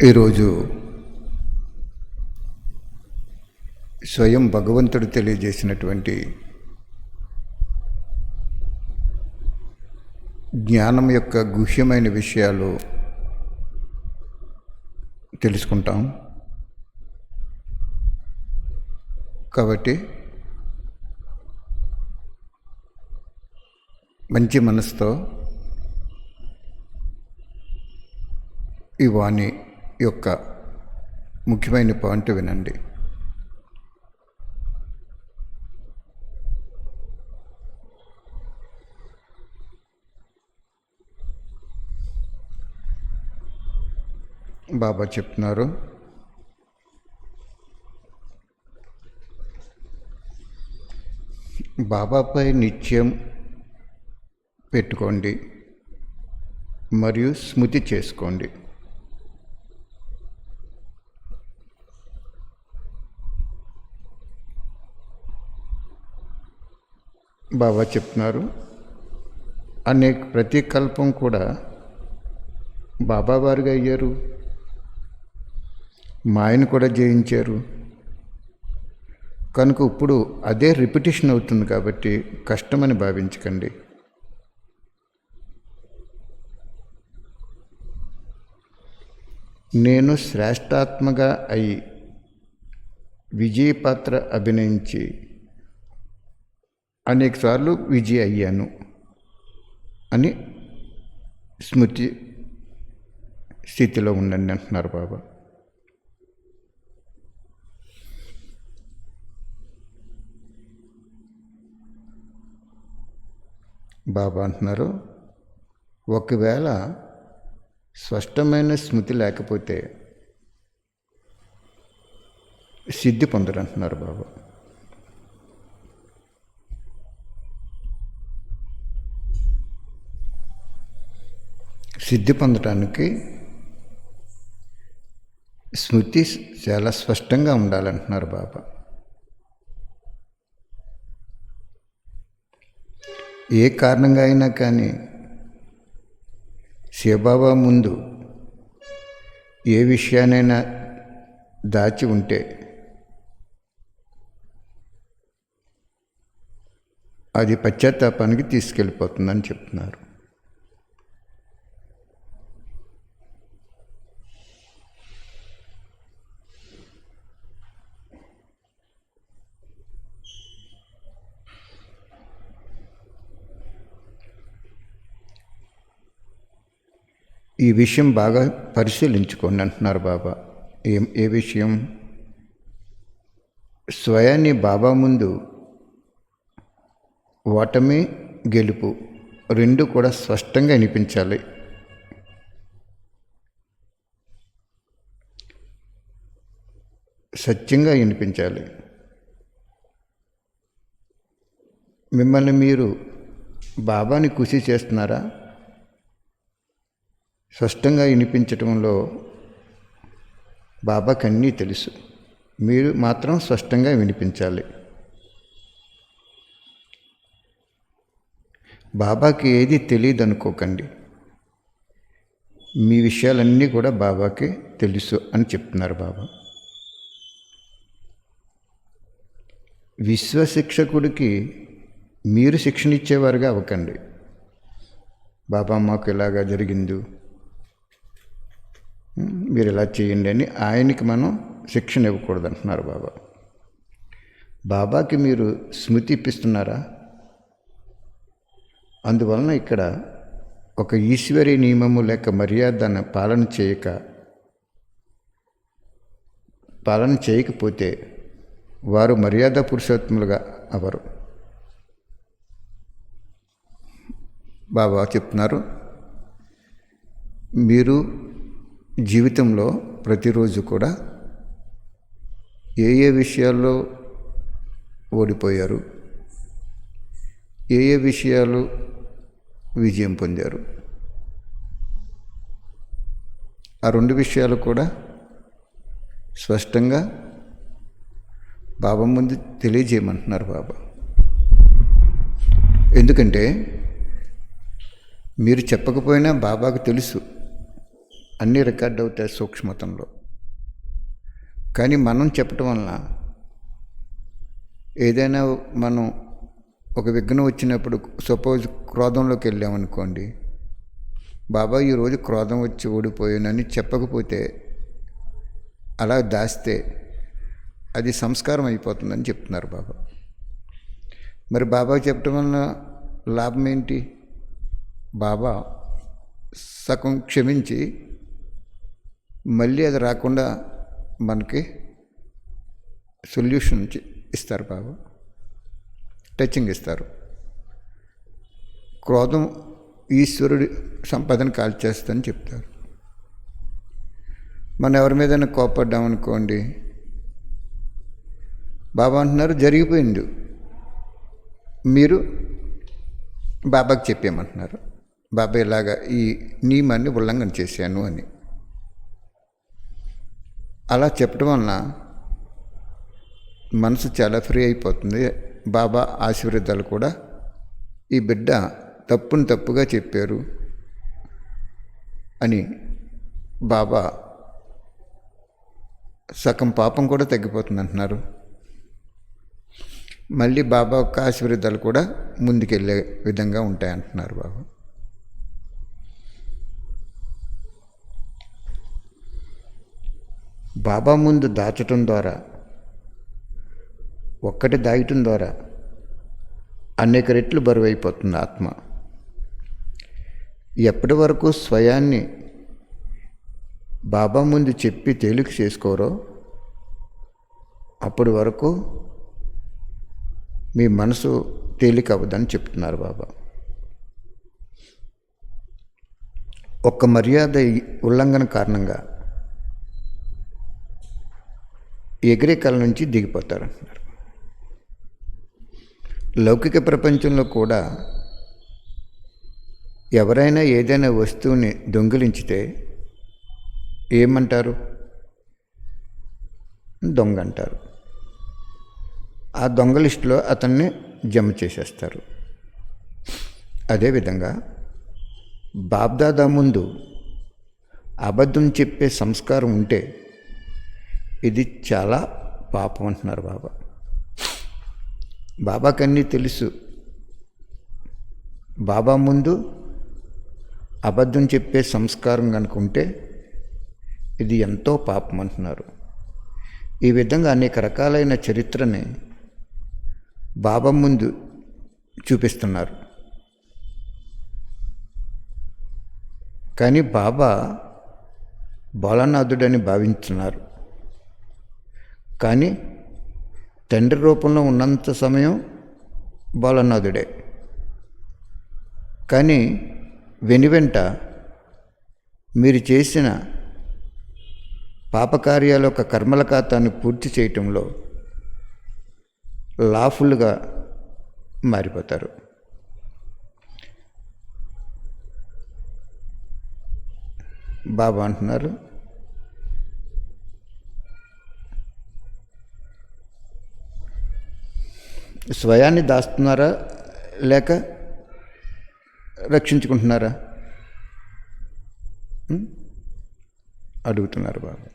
ఈరోజు స్వయం భగవంతుడు తెలియజేసినటువంటి జ్ఞానం యొక్క గుహ్యమైన విషయాలు తెలుసుకుంటాం. కాబట్టి మంచి మనసుతో ఈ వాణి యొక్క ముఖ్యమైన పాయింట్ వినండి. బాబా చెప్తున్నారు, బాబాపై నిత్యం పెట్టుకోండి మరియు స్మృతి చేసుకోండి. బాబా చెప్తున్నారు, ప్రతి కల్పం కూడా బాబా వారుగా అయ్యారు, మాయను కూడా జయించారు. కనుక ఇప్పుడు అదే రిపిటేషన్ అవుతుంది కాబట్టి కష్టమని భావించకండి. నేను శ్రేష్టాత్మగా అయి విజయ పాత్ర అభినయించి అనేకసార్లు విజయ అయ్యాను అని స్మృతి స్థితిలో ఉండండి అంటున్నారు బాబా. బాబా అంటున్నారు, ఒకవేళ స్పష్టమైన స్మృతి లేకపోతే సిద్ధి పొందరు అంటున్నారు బాబా. సిద్ధి పొందటానికి స్మృతి చాలా స్పష్టంగా ఉండాలంటున్నారు బాబా. ఏ కారణంగా అయినా కానీ శివబాబా ముందు ఏ విషయానైనా దాచి ఉంటే అది పశ్చాత్తాపానికి తీసుకెళ్ళిపోతుందని చెప్తున్నారు. ఈ విషయం బాగా పరిశీలించుకోండి అంటున్నారు బాబా. ఏ విషయం? స్వయాన్ని బాబా ముందు ఓటమి గెలుపు రెండు కూడా స్పష్టంగా వినిపించాలి. సత్యంగా వినిపించాలి. మిమ్మల్ని మీరు బాబాని ఖుషి చేస్తున్నారా? స్పష్టంగా వినిపించటంలో బాబాకి అన్నీ తెలుసు, మీరు మాత్రం స్పష్టంగా వినిపించాలి. బాబాకి ఏది తెలియదు అనుకోకండి, మీ విషయాలన్నీ కూడా బాబాకి తెలుసు అని చెప్తున్నారు బాబా. విశ్వశిక్షకుడికి మీరు శిక్షణ ఇచ్చేవారుగా అవ్వకండి. బాబా మాకు ఇలాగా జరిగింది, మీరు ఇలా చేయండి అని ఆయనకి మనం శిక్షణ ఇవ్వకూడదు అంటున్నారు బాబా. బాబాకి మీరు స్మృతి ఇప్పిస్తున్నారా? అందువలన ఇక్కడ ఒక ఈశ్వరీ నియమము లేక మర్యాదను పాలన చేయకపోతే వారు మర్యాద పురుషోత్తములుగా అవరు. బాబా చెప్తున్నారు, మీరు జీవితంలో ప్రతిరోజు కూడా ఏ విషయాల్లో ఓడిపోయారు, ఏ విషయాలు విజయం పొందారు, ఆ రెండు విషయాలు కూడా స్పష్టంగా బాబా ముందు తెలియజేయమంటున్నారు బాబా. ఎందుకంటే మీరు చెప్పకపోయినా బాబాకు తెలుసు అన్నీ రికార్డ్ అవుతాయి సూక్ష్మతంలో. కానీ మనం చెప్పటం వలన ఏదైనా మనం ఒక విఘ్నం వచ్చినప్పుడు, సపోజ్ క్రోధంలోకి వెళ్ళామనుకోండి, బాబా ఈరోజు క్రోధం వచ్చి ఓడిపోయానని చెప్పకపోతే, అలా దాస్తే అది సంస్కారం అయిపోతుందని చెప్తున్నారు బాబా. మరి బాబా చెప్పడం వలన లాభం ఏంటి? బాబా సగం క్షమించి మళ్ళీ అది రాకుండా మనకి సొల్యూషన్ ఇస్తారు బాబా. టచింగ్ ఇస్తారు. క్రోధం ఈశ్వరుడి సంపదను కాల్చేస్తుందని చెప్తారు. మనం ఎవరి మీదైనా కోపడ్డామనుకోండి, బాబా అంటున్నారు జరిగిపోయింది, మీరు బాబాకి చెప్పేయమంటున్నారు. బాబా ఇలాగా ఈ నియమాన్ని ఉల్లంఘన చేశాను అని. అలా చెప్పడం వలన మనసు చాలా ఫ్రీ అయిపోతుంది. బాబా ఆశీర్వాదాలు కూడా, ఈ బిడ్డ తప్పుగా చెప్పారు అని బాబా సగం పాపం కూడా తగ్గిపోతుంది అంటున్నారు. మళ్ళీ బాబా యొక్క ఆశీర్వాదాలు కూడా ముందుకెళ్ళే విధంగా ఉంటాయంటున్నారు బాబా. బాబా ముందు దాచటం ద్వారా, ఒక్కటి దాయటం ద్వారా అనేక రెట్లు బరువు అయిపోతుంది ఆత్మ. ఎప్పటి వరకు స్వయాన్ని బాబా ముందు చెప్పి తేలిక చేసుకోరో అప్పటి వరకు మీ మనసు తేలిక అవ్వదని చెప్తున్నారు బాబా. ఒక్క మర్యాద ఉల్లంఘన కారణంగా ఎగిరే కళ నుంచి దిగిపోతారంటున్నారు. లౌకిక ప్రపంచంలో కూడా ఎవరైనా ఏదైనా వస్తువుని దొంగిలించితే ఏమంటారు? దొంగ అంటారు. ఆ దొంగ లిస్టులో అతన్ని జమ చేసేస్తారు. అదేవిధంగా బాబ్దాదా ముందు అబద్ధం చెప్పే సంస్కారం ఉంటే ఇది చాలా పాపం అంటున్నారు బాబా. బాబాకి అన్నీ తెలుసు. బాబా ముందు అబద్ధం చెప్పే సంస్కారం కనుక ఉంటే ఇది ఎంతో పాపం అంటున్నారు. ఈ విధంగా అనేక రకాలైన చరిత్రని బాబా ముందు చూపిస్తున్నారు. కానీ బాబా భోలానాథుడని భావించున్నారు. కానీ తండ్రి రూపంలో ఉన్నంత సమయం భోలానాథుడే. కానీ వెనువెంట మీరు చేసిన పాపకార్యాల యొక్క కర్మల ఖాతాను పూర్తి చేయటంలో లాఫుల్గా మారిపోతారు. బాబా అంటున్నారు, స్వయాన్ని దాస్తున్నారా లేక రక్షించుకుంటున్నారా అడుగుతున్నారు బాబా.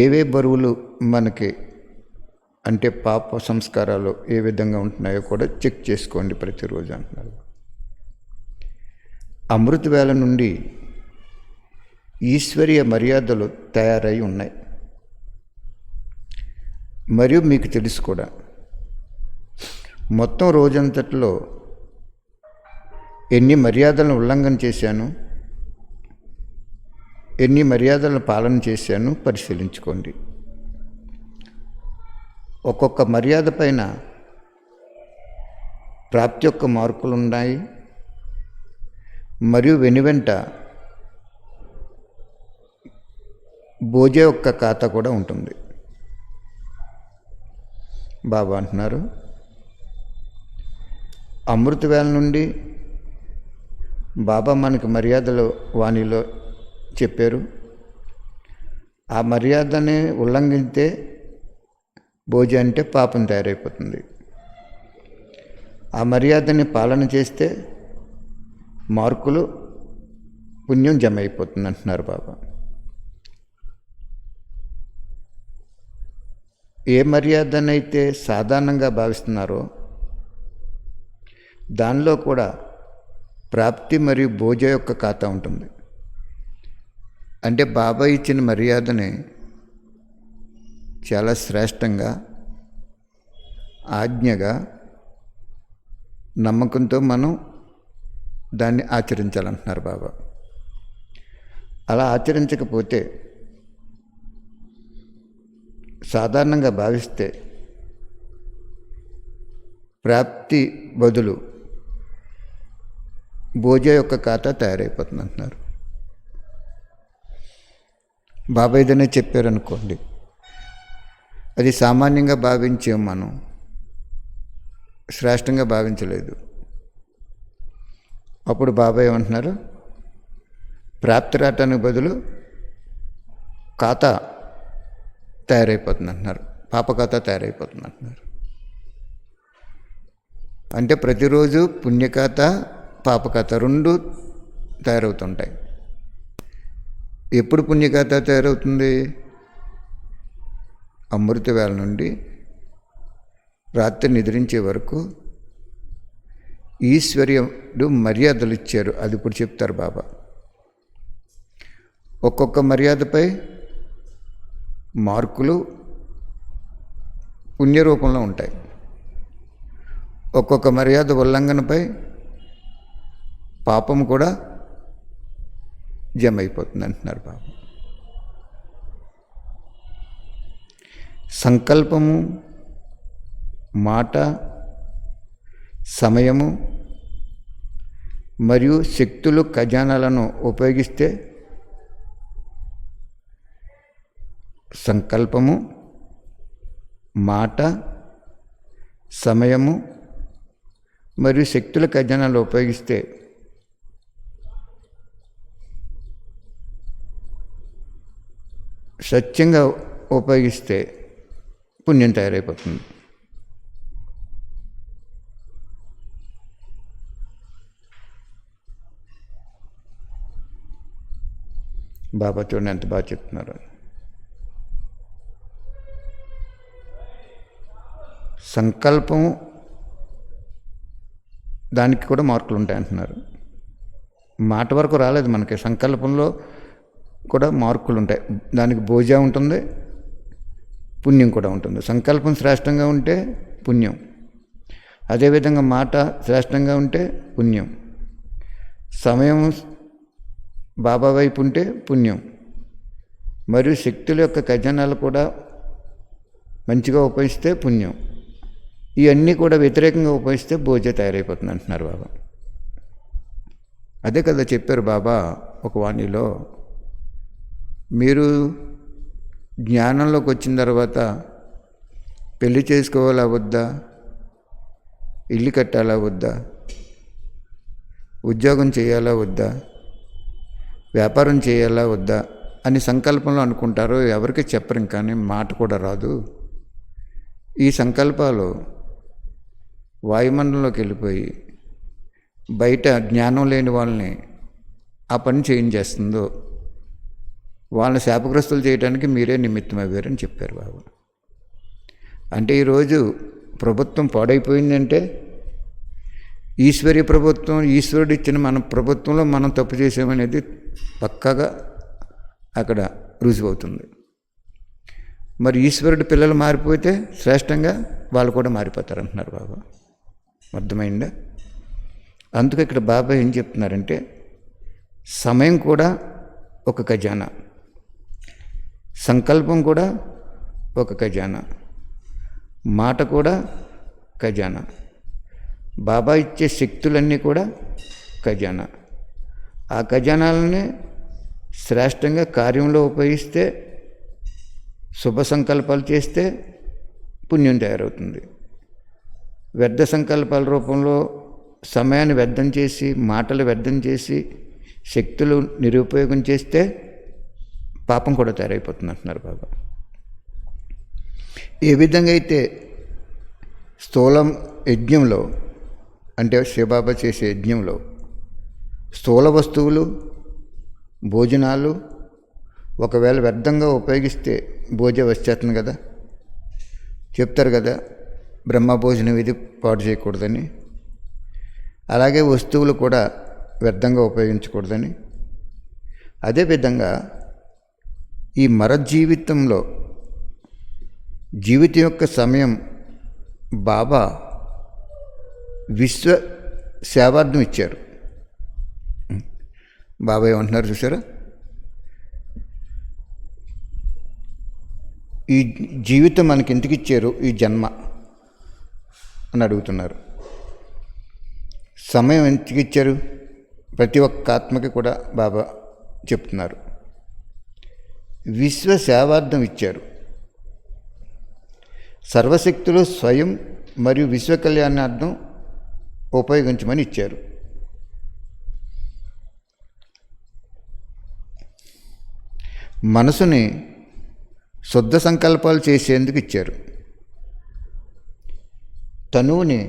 ఏవే బరువులు మనకి అంటే పాప సంస్కారాలు ఏ విధంగా ఉంటున్నాయో కూడా చెక్ చేసుకోండి ప్రతిరోజు అంటున్నారు. అమృత వేళ నుండి ఈశ్వరీయ మర్యాదలు తయారై ఉన్నాయి. మరియు మీకు తెలుసు కూడా, మొత్తం రోజంతట్లో ఎన్ని మర్యాదలను ఉల్లంఘన చేశాను, ఎన్ని మర్యాదలను పాలన చేశాను పరిశీలించుకోండి. ఒక్కొక్క మర్యాద పైన ప్రాప్తి యొక్క మార్కులు ఉన్నాయి. మరియు వెనువెంట భోజ యొక్క ఖాతా కూడా ఉంటుంది. బాబా అంటున్నారు, అమృత వేళ నుండి బాబా మనకి మర్యాదలు వాణిలో చెప్పారు. ఆ మర్యాదని ఉల్లంఘింతే భోజ అంటే పాపం తయారైపోతుంది. ఆ మర్యాదని పాలన చేస్తే మార్కులు పుణ్యం జమ అయిపోతుంది అంటున్నారు బాబా. ఏ మర్యాదనైతే సాధారణంగా భావిస్తున్నారో దానిలో కూడా ప్రాప్తి మరియు భోజ యొక్క ఖాతా ఉంటుంది. అంటే బాబా ఇచ్చిన మర్యాదని చాలా శ్రేష్టంగా, ఆజ్ఞగా, నమ్మకంతో మనం దాన్ని ఆచరించాలంటున్నారు బాబా. అలా ఆచరించకపోతే, సాధారణంగా భావిస్తే ప్రాప్తి బదులు భోజ యొక్క ఖాతా తయారైపోతుంది అంటున్నారు. బాబా ఏదైనా చెప్పారనుకోండి, అది సామాన్యంగా భావించాం, మనం శ్రేష్టంగా భావించలేదు. అప్పుడు బాబా ఏమంటున్నారు, ప్రాప్తి రావటానికి బదులు ఖాతా తయారైపోతుంది అంటున్నారు, పాప ఖాతా తయారైపోతుంది అంటున్నారు. అంటే ప్రతిరోజు పుణ్యఖాత, పాపఖాత రెండు తయారవుతుంటాయి. ఎప్పుడు పుణ్యఖాత తయారవుతుంది? అమృత వేళ నుండి రాత్రి నిద్రించే వరకు ఈశ్వర్యుడు మర్యాదలు ఇచ్చారు, అది ఇప్పుడు చెప్తారు బాబా. ఒక్కొక్క మర్యాదపై మార్కులు పుణ్యరూపంలో ఉంటాయి. ఒక్కొక్క మర్యాద ఉల్లంఘనపై పాపం కూడా జమ అయిపోతుంది అంటున్నారు బాబా. సంకల్పము, మాట, సమయము మరియు శక్తులు, ఖజానాలను ఉపయోగిస్తే సంకల్పము, మాట, సమయము మరియు శక్తుల ఖజానాలు ఉపయోగిస్తే సత్యంగా ఉపయోగిస్తే పుణ్యం తయారైపోతుంది. బాబా చూడండి ఎంత బాగా చెప్తున్నారు. సంకల్పము, దానికి కూడా మార్కులు ఉంటాయి అంటున్నారు. మాట వరకు రాలేదు మనకి, సంకల్పంలో కూడా మార్కులు ఉంటాయి. దానికి భోజ ఉంటుంది, పుణ్యం కూడా ఉంటుంది. సంకల్పం శ్రేష్టంగా ఉంటే పుణ్యం, అదేవిధంగా మాట శ్రేష్టంగా ఉంటే పుణ్యం, సమయం బాబా వైపు ఉంటే పుణ్యం, మరియు శక్తుల యొక్క ఖజానాలు కూడా మంచిగా ఉపయోగిస్తే పుణ్యం. ఇవన్నీ కూడా వ్యతిరేకంగా ఉపయోగిస్తే భోజ తయారైపోతుంది అంటున్నారు బాబా. అదే కదా చెప్పారు బాబా ఒక వాణిలో, మీరు జ్ఞానంలోకి వచ్చిన తర్వాత పెళ్లి చేసుకోవాలా వద్దా, ఇల్లు కట్టాలా వద్దా, ఉద్యోగం చేయాలా వద్దా, వ్యాపారం చేయాలా వద్దా అని సంకల్పంలో అనుకుంటారు. ఎవరికి చెప్పరు, కానీ మాట కూడా రాదు. ఈ సంకల్పాలు వాయుమండలంలోకి వెళ్ళిపోయి బయట జ్ఞానం లేని వాళ్ళని ఆ పని చేయించేస్తుందో వాళ్ళని శాపగ్రస్తులు చేయడానికి మీరే నిమిత్తమయ్యారని చెప్పారు బాబు. అంటే ఈరోజు ప్రభుత్వం పాడైపోయిందంటే ఈశ్వరీయ ప్రభుత్వం, ఈశ్వరుడు ఇచ్చిన మన ప్రభుత్వంలో మనం తప్పు చేసామనేది పక్కాగా అక్కడ రుజువు అవుతుంది. మరి ఈశ్వరుడు పిల్లలు మారిపోతే శ్రేష్టంగా వాళ్ళు కూడా మారిపోతారు అంటున్నారు బాబా. అర్థమైందా? అందుకే ఇక్కడ బాబా ఏం చెప్తున్నారంటే, సమయం కూడా ఒక ఖజానా, సంకల్పం కూడా ఒక ఖజానా, మాట కూడా ఖజానా, బాబా ఇచ్చే శక్తులన్నీ కూడా ఖజానా. ఆ ఖజానాలనే శ్రేష్టంగా కార్యంలో ఉపయోగిస్తే, శుభ సంకల్పాలు చేస్తే పుణ్యం తయారవుతుంది. వ్యర్థ సంకల్పాల రూపంలో సమయాన్ని వ్యర్థం చేసి, మాటలు వ్యర్థం చేసి, శక్తులు నిరుపయోగం చేస్తే పాపం కూడా తయారైపోతుంది అంటున్నారు బాబా. ఏ విధంగా అయితే స్థూలం యజ్ఞంలో అంటే శివబాబా చేసే యజ్ఞంలో స్థూల వస్తువులు, భోజనాలు ఒకవేళ వ్యర్థంగా ఉపయోగిస్తే భోజ వచ్చేస్తుంది కదా, చెప్తారు కదా బ్రహ్మభోజనం ఇది పాడు చేయకూడదని. అలాగే వస్తువులు కూడా వ్యర్థంగా ఉపయోగించకూడదని. అదేవిధంగా ఈ మరజీవితంలో జీవితం యొక్క సమయం బాబా విశ్వ సేవార్థం ఇచ్చారు. బాబా ఏమంటున్నారు చూసారా, ఈ జీవితం మనకి ఎందుకు ఇచ్చారు, ఈ జన్మ అని అడుగుతున్నారు. సమయం ఎందుకు ఇచ్చారు ప్రతి ఒక్క ఆత్మకి కూడా బాబా చెప్తున్నారు. విశ్వ సేవార్థం ఇచ్చారు. సర్వశక్తులు స్వయం మరియు విశ్వ కళ్యాణార్థం ఉపయోగించమని ఇచ్చారు. మనసుని శుద్ధ సంకల్పాలు చేసేందుకు ఇచ్చారు. తనువుని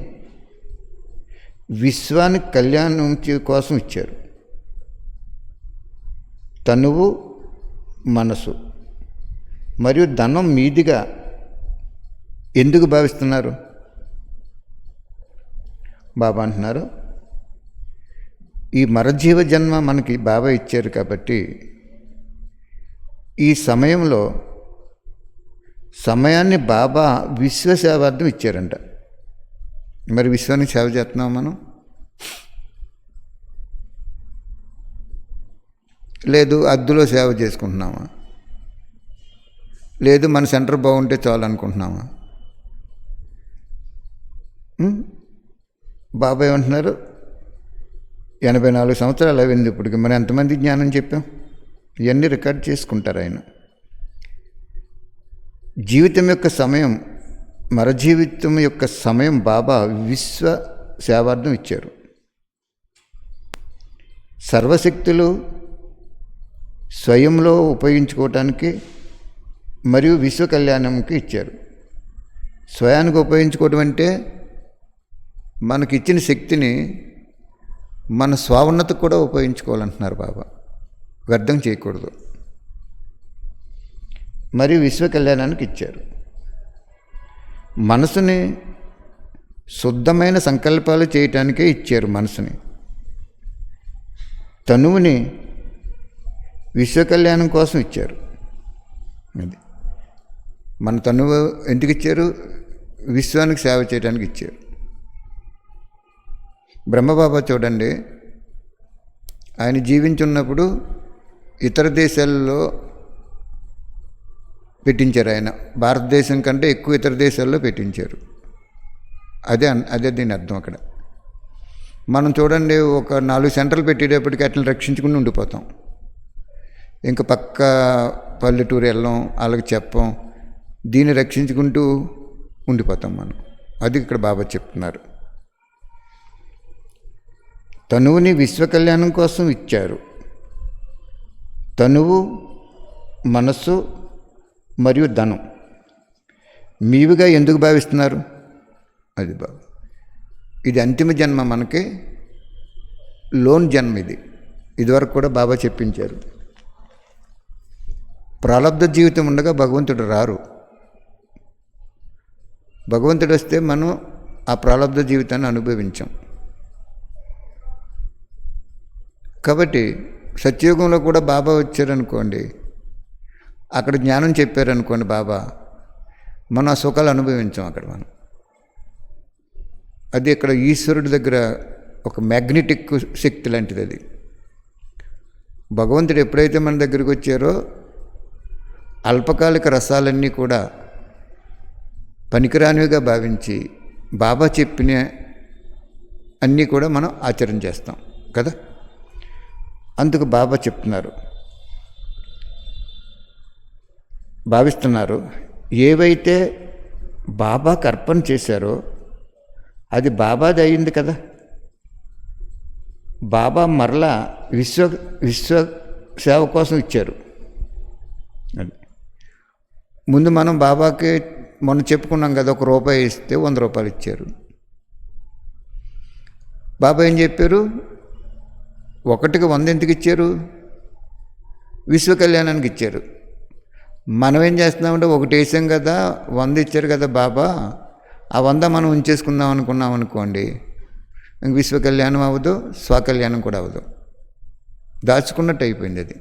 విశ్వానికి కళ్యాణం కోసం ఇచ్చారు. తనువు, మనసు మరియు ధనం మీదిగా ఎందుకు భావిస్తున్నారు? బాబా అంటున్నారు, ఈ మరజీవ జన్మ మనకి బాబా ఇచ్చారు కాబట్టి ఈ సమయంలో సమయాన్ని బాబా విశ్వసేవార్థం ఇచ్చారంట. మరి విశ్వానికి సేవ చేస్తున్నాం మనం? లేదు అద్దులో సేవ చేసుకుంటున్నామా? లేదు మన సెంటర్ బాగుంటే చాలు అనుకుంటున్నామా? బాబా ఏమంటున్నారు, 84 సంవత్సరాలు అయింది ఇప్పటికి, మరి ఎంతమంది జ్ఞానం చెప్పాం? ఇవన్నీ రికార్డ్ చేసుకుంటారు ఆయన. జీవితం యొక్క సమయం, మరజీవితం యొక్క సమయం బాబా విశ్వ సేవార్థం ఇచ్చారు. సర్వశక్తులు స్వయంలో ఉపయోగించుకోవటానికి మరియు విశ్వ కళ్యాణంకి ఇచ్చారు. స్వయానికి ఉపయోగించుకోవడం అంటే మనకి ఇచ్చిన శక్తిని మన స్వాన్నతకు కూడా ఉపయోగించుకోవాలంటున్నారు బాబా, వ్యర్థం చేయకూడదు. మరియు విశ్వ కళ్యాణానికి ఇచ్చారు. మనసుని శుద్ధమైన సంకల్పాలు చేయటానికే ఇచ్చారు. మనసుని, తనువుని విశ్వ కళ్యాణం కోసం ఇచ్చారు. అది మన తనువు ఎందుకు ఇచ్చారు? విశ్వానికి సేవ చేయడానికి ఇచ్చారు. బ్రహ్మబాబా చూడండి, ఆయన జీవించున్నప్పుడు ఇతర దేశాల్లో పెట్టించారు. ఆయన భారతదేశం కంటే ఎక్కువ ఇతర దేశాల్లో పెట్టించారు. అదే దీని అర్థం. అక్కడ మనం చూడండి, ఒక 4 సెంటర్లు పెట్టేటప్పటికి అట్లా రక్షించుకుని ఉండిపోతాం. ఇంకా పక్క పల్లెటూరు వెళ్ళాం, వాళ్ళకి చెప్పం, దీన్ని రక్షించుకుంటూ ఉండిపోతాం మనం. అది ఇక్కడ బాబా చెప్తున్నారు. తనువుని విశ్వ కళ్యాణం కోసం ఇచ్చారు. తనువు, మనస్సు మరియు ధనం మీవిగా ఎందుకు భావిస్తున్నారు? అది బాబా, ఇది అంతిమ జన్మ, మనకి లోన్ జన్మ. ఇదివరకు కూడా బాబా చెప్పించారు. ప్రాలబ్ధ జీవితం ఉండగా భగవంతుడు రారు. భగవంతుడు వస్తే మనం ఆ ప్రాలబ్ధ జీవితాన్ని అనుభవించాం. కాబట్టి సత్యయుగంలో కూడా బాబా వచ్చారనుకోండి, అక్కడ జ్ఞానం చెప్పారనుకోండి బాబా, మనం ఆ సుఖాలు అనుభవించాం అక్కడ మనం. అది ఇక్కడ ఈశ్వరుడి దగ్గర ఒక మ్యాగ్నెటిక్ శక్తి లాంటిది అది. భగవంతుడు ఎప్పుడైతే మన దగ్గరికి వచ్చారో అల్పకాలిక రసాలన్నీ కూడా పనికిరానివిగా భావించి బాబా చెప్పిన అన్నీ కూడా మనం ఆచరణ చేస్తాం కదా. అందుకు బాబా చెప్తున్నారు, భావిస్తున్నారు, ఏవైతే బాబాకి అర్పణ చేశారో అది బాబాది అయింది కదా. బాబా మరలా విశ్వ సేవ కోసం ఇచ్చారు. ముందు మనం బాబాకి మొన్న చెప్పుకున్నాం కదా, ₹1 ఇస్తే 100 రూపాయలు ఇచ్చారు. బాబా ఏం చెప్పారు? 1కి 100 ఎందుకు ఇచ్చారు? విశ్వ కళ్యాణానికి ఇచ్చారు. మనం ఏం చేస్తున్నామంటే 1 వేసాం కదా, 100 ఇచ్చారు కదా బాబా, ఆ 100 మనం ఉంచేసుకుందాం అనుకున్నాం అనుకోండి, ఇంక విశ్వ కళ్యాణం అవ్వదు, స్వకళ్యాణం కూడా అవ్వదు. దాచుకున్నట్టు అయిపోయింది. అది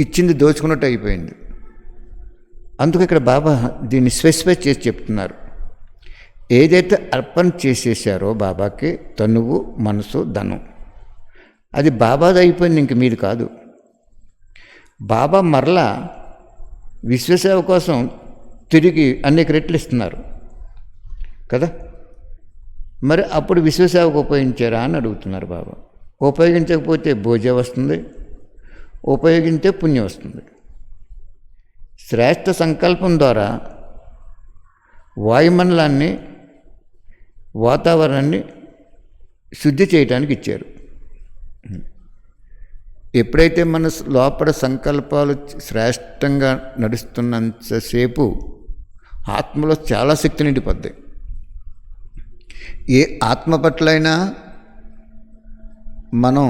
ఇచ్చింది దోచుకున్నట్టు అయిపోయింది. అందుకు ఇక్కడ బాబా దీన్ని స్పెసిఫై చేసి చెప్తున్నారు. ఏదైతే అర్పణ చేసేసారో బాబాకి తనువు, మనసు, ధనం, అది బాబాది అయిపోయింది, ఇంక మీది కాదు. బాబా మరలా విశ్వసేవ కోసం తిరిగి అనేక రెట్లు ఇస్తున్నారు కదా. మరి అప్పుడు విశ్వసేవకు ఉపయోగించారా అని అడుగుతున్నారు బాబా. ఉపయోగించకపోతే భోజనం వస్తుంది, ఉపయోగిస్తే పుణ్యం వస్తుంది. శ్రేష్ఠ సంకల్పం ద్వారా వాయుమండలాన్ని, వాతావరణాన్ని శుద్ధి చేయడానికి ఇచ్చారు. ఎప్పుడైతే మన లోపల సంకల్పాలు శ్రేష్టంగా నడుస్తున్నంతసేపు ఆత్మలో చాలా శక్తి నిండిపోద్ది. ఏ ఆత్మ పట్లైనా మనం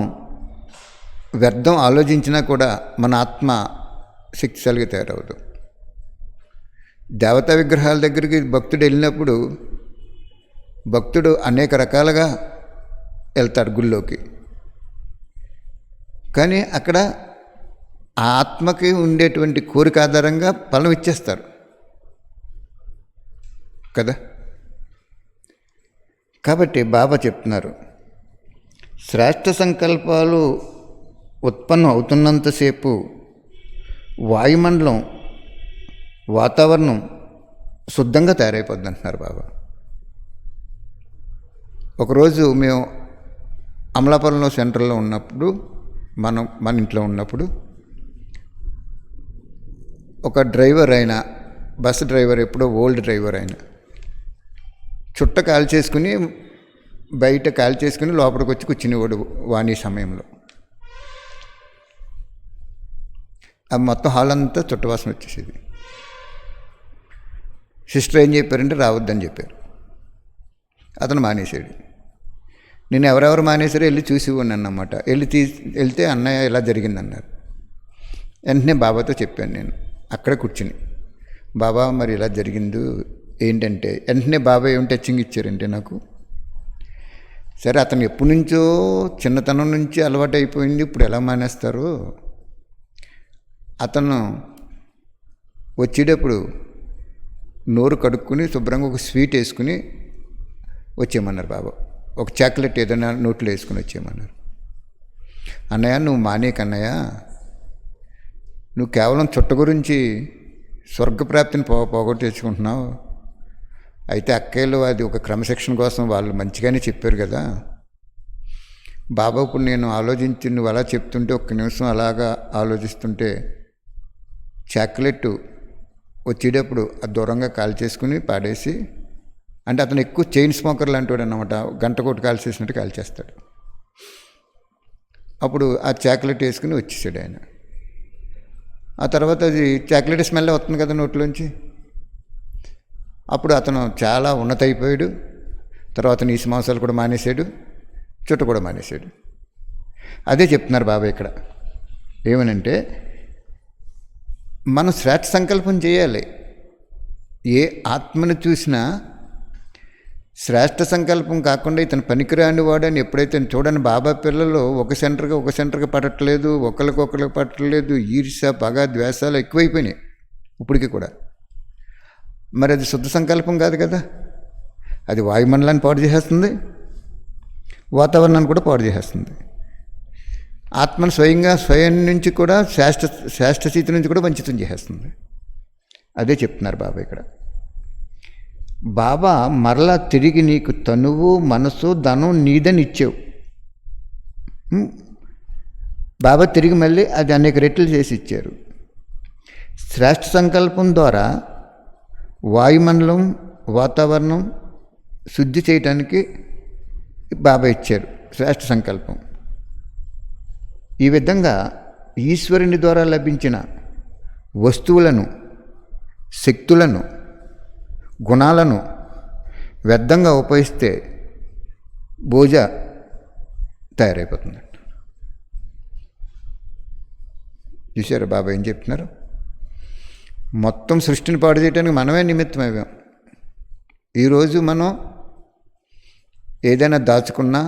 వ్యర్థం ఆలోచించినా కూడా మన ఆత్మ శక్తిశాలిగా తయారవదు. దేవతా విగ్రహాల దగ్గరికి భక్తుడు వెళ్ళినప్పుడు భక్తుడు అనేక రకాలుగా వెళ్తాడు గుళ్ళోకి, కానీ అక్కడ ఆ ఆత్మకి ఉండేటువంటి కోరిక ఆధారంగా ఫలం ఇచ్చేస్తారు కదా. కాబట్టి బాబా చెప్తున్నారు, శ్రేష్ఠ సంకల్పాలు ఉత్పన్నం అవుతున్నంతసేపు వాయుమండలం, వాతావరణం శుద్ధంగా తయారైపోద్ది అంటున్నారు బాబా. ఒకరోజు మేము అమలాపురంలో సెంటర్లో ఉన్నప్పుడు, మన ఇంట్లో ఉన్నప్పుడు, ఒక డ్రైవర్ అయిన, బస్సు డ్రైవర్, ఎప్పుడో ఓల్డ్ డ్రైవర్ అయిన, చుట్ట కాల్ చేసుకుని బయట కాల్ చేసుకుని లోపలికి వచ్చి కూర్చునేవాడు వాణి సమయంలో. ఆ మొత్తం హాల్ అంతా చుట్టవాసన వచ్చేసేది. సిస్టర్ ఏం చెప్పారంటే రావద్దని చెప్పారు. అతను మానేశాడు. నేను ఎవరెవరు మానేశారో వెళ్ళి చూసి ఇవ్వండి అన్నమాట. వెళ్తే అన్నయ్య ఇలా జరిగిందన్నారు. వెంటనే బాబాతో చెప్పాను నేను అక్కడ కూర్చుని, బాబా మరి ఇలా జరిగింది ఏంటంటే, వెంటనే బాబా ఏం టచింగ్ ఇచ్చారంటే నాకు, సరే అతను ఎప్పటి నుంచో చిన్నతనం నుంచి అలవాటు అయిపోయింది, ఇప్పుడు ఎలా మానేస్తారు, అతను వచ్చేటప్పుడు నోరు కడుక్కుని శుభ్రంగా ఒక స్వీట్ వేసుకుని వచ్చేయమన్నారు బాబా. ఒక చాక్లెట్ ఏదైనా నోట్లో వేసుకుని వచ్చేయమన్నారు. అన్నయ్య నువ్వు మానేకన్నయ్య, నువ్వు కేవలం చుట్ట గురించి స్వర్గప్రాప్తిని పోగొట్టు తెచ్చుకుంటున్నావు. అయితే అక్కయ్యలు అది ఒక క్రమశిక్షణ కోసం వాళ్ళు మంచిగానే చెప్పారు కదా. బాబా ఇప్పుడు నేను ఆలోచించి నువ్వు అలా చెప్తుంటే ఒక్క నిమిషం అలాగా ఆలోచిస్తుంటే చాక్లెట్ వచ్చేటప్పుడు అది దూరంగా కాల్ చేసుకుని పాడేసి, అంటే అతను ఎక్కువ చైన్ స్మోకర్ లాంటివాడు అన్నమాట, గంట కొట్టు కాల్ చేసినట్టు కాల్ చేస్తాడు. అప్పుడు ఆ చాక్లెట్ వేసుకుని వచ్చేసాడు ఆయన. ఆ తర్వాత అది చాక్లెట్ స్మెల్ వస్తుంది కదా నోట్లోంచి. అప్పుడు అతను చాలా ఉన్నతైపోయాడు. తర్వాత నీసి మాంసాలు కూడా మానేశాడు, చుట్ట కూడా మానేశాడు. అదే చెప్తున్నారు బాబా ఇక్కడ. ఏమనంటే మనం శ్రేష్ఠ సంకల్పం చేయాలి. ఏ ఆత్మను చూసినా శ్రేష్ఠ సంకల్పం కాకుండా ఇతను పనికిరాని వాడని ఎప్పుడైతే చూడని బాబా పిల్లలు ఒక సెంటర్గా పడట్లేదు, ఒకరికొకరికి పట్టలేదు, ఈర్ష్య, పగ, ద్వేషాలు ఎక్కువైపోయినాయి ఇప్పటికీ కూడా. మరి అది శుద్ధ సంకల్పం కాదు కదా. అది వాయుమండలాన్ని పాడు చేసేస్తుంది, వాతావరణాన్ని కూడా పాడు చేసేస్తుంది. ఆత్మను స్వయం నుంచి కూడా శ్రేష్ఠ స్థితి నుంచి కూడా వంచితం చేసేస్తుంది. అదే చెప్తున్నారు బాబా ఇక్కడ. బాబా మరలా తిరిగి నీకు తనువు, మనసు, ధనం నీదని ఇచ్చావు. బాబా తిరిగి మళ్ళీ అది అనేక రెట్లు చేసి ఇచ్చారు. శ్రేష్ఠ సంకల్పం ద్వారా వాయుమండలం, వాతావరణం శుద్ధి చేయటానికి బాబా ఇచ్చారు శ్రేష్ఠ సంకల్పం. ఈ విధంగా ఈశ్వరుని ద్వారా లభించిన వస్తువులను, శక్తులను, గుణాలను వ్యర్థంగా ఉపయోగిస్తే బోజ తయారైపోతుంది. చూసారా బాబా ఏం చెప్తున్నారు? మొత్తం సృష్టిని పాడు చేయడానికి మనమే నిమిత్తం అయ్యాం. ఈరోజు మనం ఏదైనా దాచుకున్నా,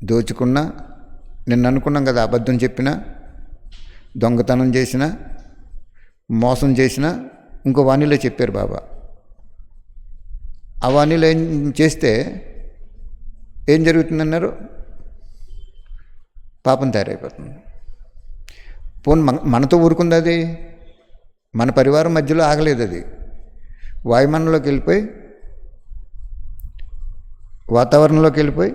దోచుకున్నా, నిన్న అనుకున్నాం కదా, అబద్ధం చెప్పినా, దొంగతనం చేసినా, మోసం చేసినా ఇంకో వాణిలో చెప్పారు బాబా. ఆ వాణిలో ఏం చేస్తే ఏం జరుగుతుందన్నారు? పాపం తయారైపోతుంది. పోనీ మనతో ఊరుకుంది అది, మన పరివారం మధ్యలో ఆగలేదు. అది వాయుమండలంలోకి వెళ్ళిపోయి, వాతావరణంలోకి వెళ్ళిపోయి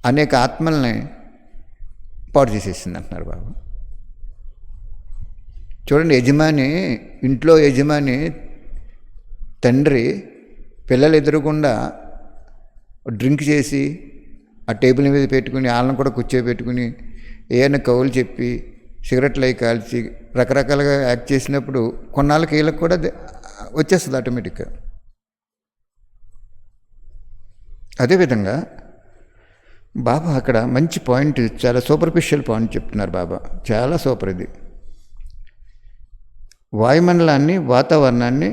అనేక ఆత్మల్ని పాడు చేసేసింది అంటున్నారు బాబా. చూడండి, యజమాని, ఇంట్లో యజమాని తండ్రి పిల్లలు ఎదురకుండా డ్రింక్ చేసి ఆ టేబుల్ మీద పెట్టుకుని వాళ్ళని కూడా కూర్చోబెట్టుకుని ఏమైనా కవులు చెప్పి సిగరెట్లు అవి కాల్చి రకరకాలుగా యాక్ట్ చేసినప్పుడు కొన్నాళ్ళకి వీళ్ళకి కూడా వచ్చేస్తుంది ఆటోమేటిక్గా. అదేవిధంగా బాబా అక్కడ మంచి పాయింట్, చాలా సూపర్ఫిషియల్ పాయింట్ చెప్తున్నారు బాబా. చాలా సూపర్ ఇది. వాయుమండలాన్ని, వాతావరణాన్ని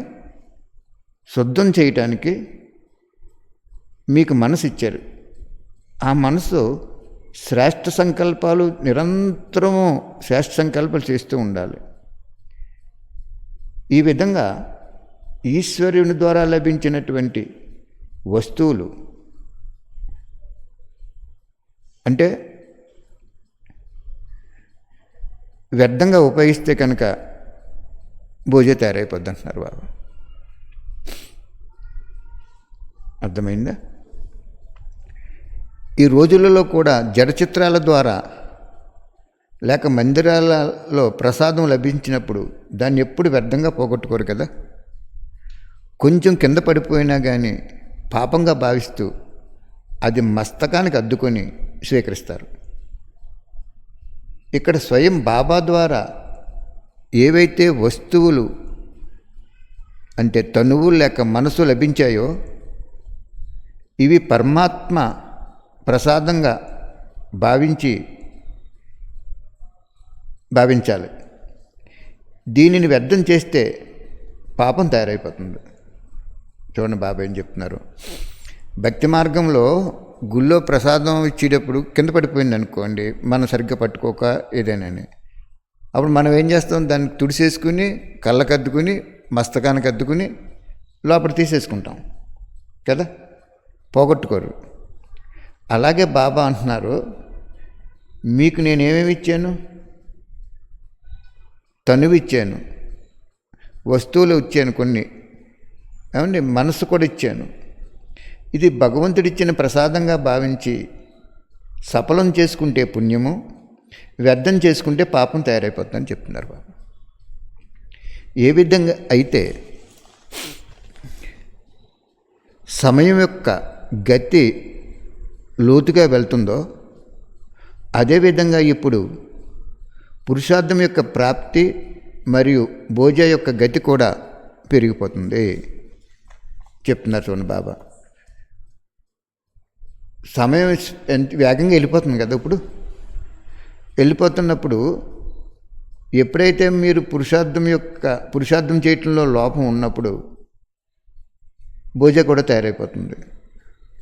శుద్ధం చేయటానికి మీకు మనసు ఇచ్చారు. ఆ మనసు శ్రేష్ఠ సంకల్పాలు, నిరంతరము శ్రేష్ఠ సంకల్పాలు చేస్తూ ఉండాలి. ఈ విధంగా ఈశ్వరుని ద్వారా లభించినటువంటి వస్తువులు అంటే వ్యర్థంగా ఉపయోగిస్తే కనుక భోజ తయారైపోద్ది అంటున్నారు బాబా. అర్థమైందా? ఈ రోజులలో కూడా జడ చిత్రాల ద్వారా లేక మందిరాలలో ప్రసాదం లభించినప్పుడు దాన్ని ఎప్పుడు వ్యర్థంగా పోగొట్టుకోరు కదా. కొంచెం కింద పడిపోయినా కానీ పాపంగా భావిస్తూ అది మస్తకానికి అద్దుకొని స్వీకరిస్తారు. ఇక్కడ స్వయం బాబా ద్వారా ఏవైతే వస్తువులు అంటే తనువు లేక మనసు లభించాయో ఇవి పరమాత్మ ప్రసాదంగా భావించాలి. దీనిని వ్యర్థం చేస్తే పాపం తయారైపోతుంది. చూడండి బాబా ఏం చెప్తున్నారు. భక్తి మార్గంలో గుళ్ళో ప్రసాదం ఇచ్చేటప్పుడు కింద పడిపోయింది అనుకోండి, మనం సరిగ్గా పట్టుకోక ఏదైనాని, అప్పుడు మనం ఏం చేస్తాం? దాన్ని తుడిసేసుకుని కళ్ళకు అద్దుకుని మస్తకానికి అద్దుకుని లోపల తీసేసుకుంటాం కదా, పోగొట్టుకోరు. అలాగే బాబా అంటున్నారు, మీకు నేనేమేమి ఇచ్చాను? తనువు ఇచ్చాను, వస్తువులు ఇచ్చాను, కొన్ని ఏమండి మనసు కూడా ఇచ్చాను. ఇది భగవంతుడిచ్చిన ప్రసాదంగా భావించి సఫలం చేసుకుంటే పుణ్యము, వ్యర్థం చేసుకుంటే పాపం తయారైపోతుందని చెప్తున్నారు బాబా. ఏ విధంగా అయితే సమయం యొక్క గతి లోతుగా వెళ్తుందో అదేవిధంగా ఇప్పుడు పురుషార్థం యొక్క ప్రాప్తి మరియు భోజ యొక్క గతి కూడా పెరిగిపోతుంది చెప్తున్నారు చూడండి బాబా. సమయం ఎంత వేగంగా వెళ్ళిపోతుంది కదా. ఇప్పుడు వెళ్ళిపోతున్నప్పుడు ఎప్పుడైతే మీరు పురుషార్థం చేయటంలో లోపం ఉన్నప్పుడు భోజ కూడా తయారైపోతుంది.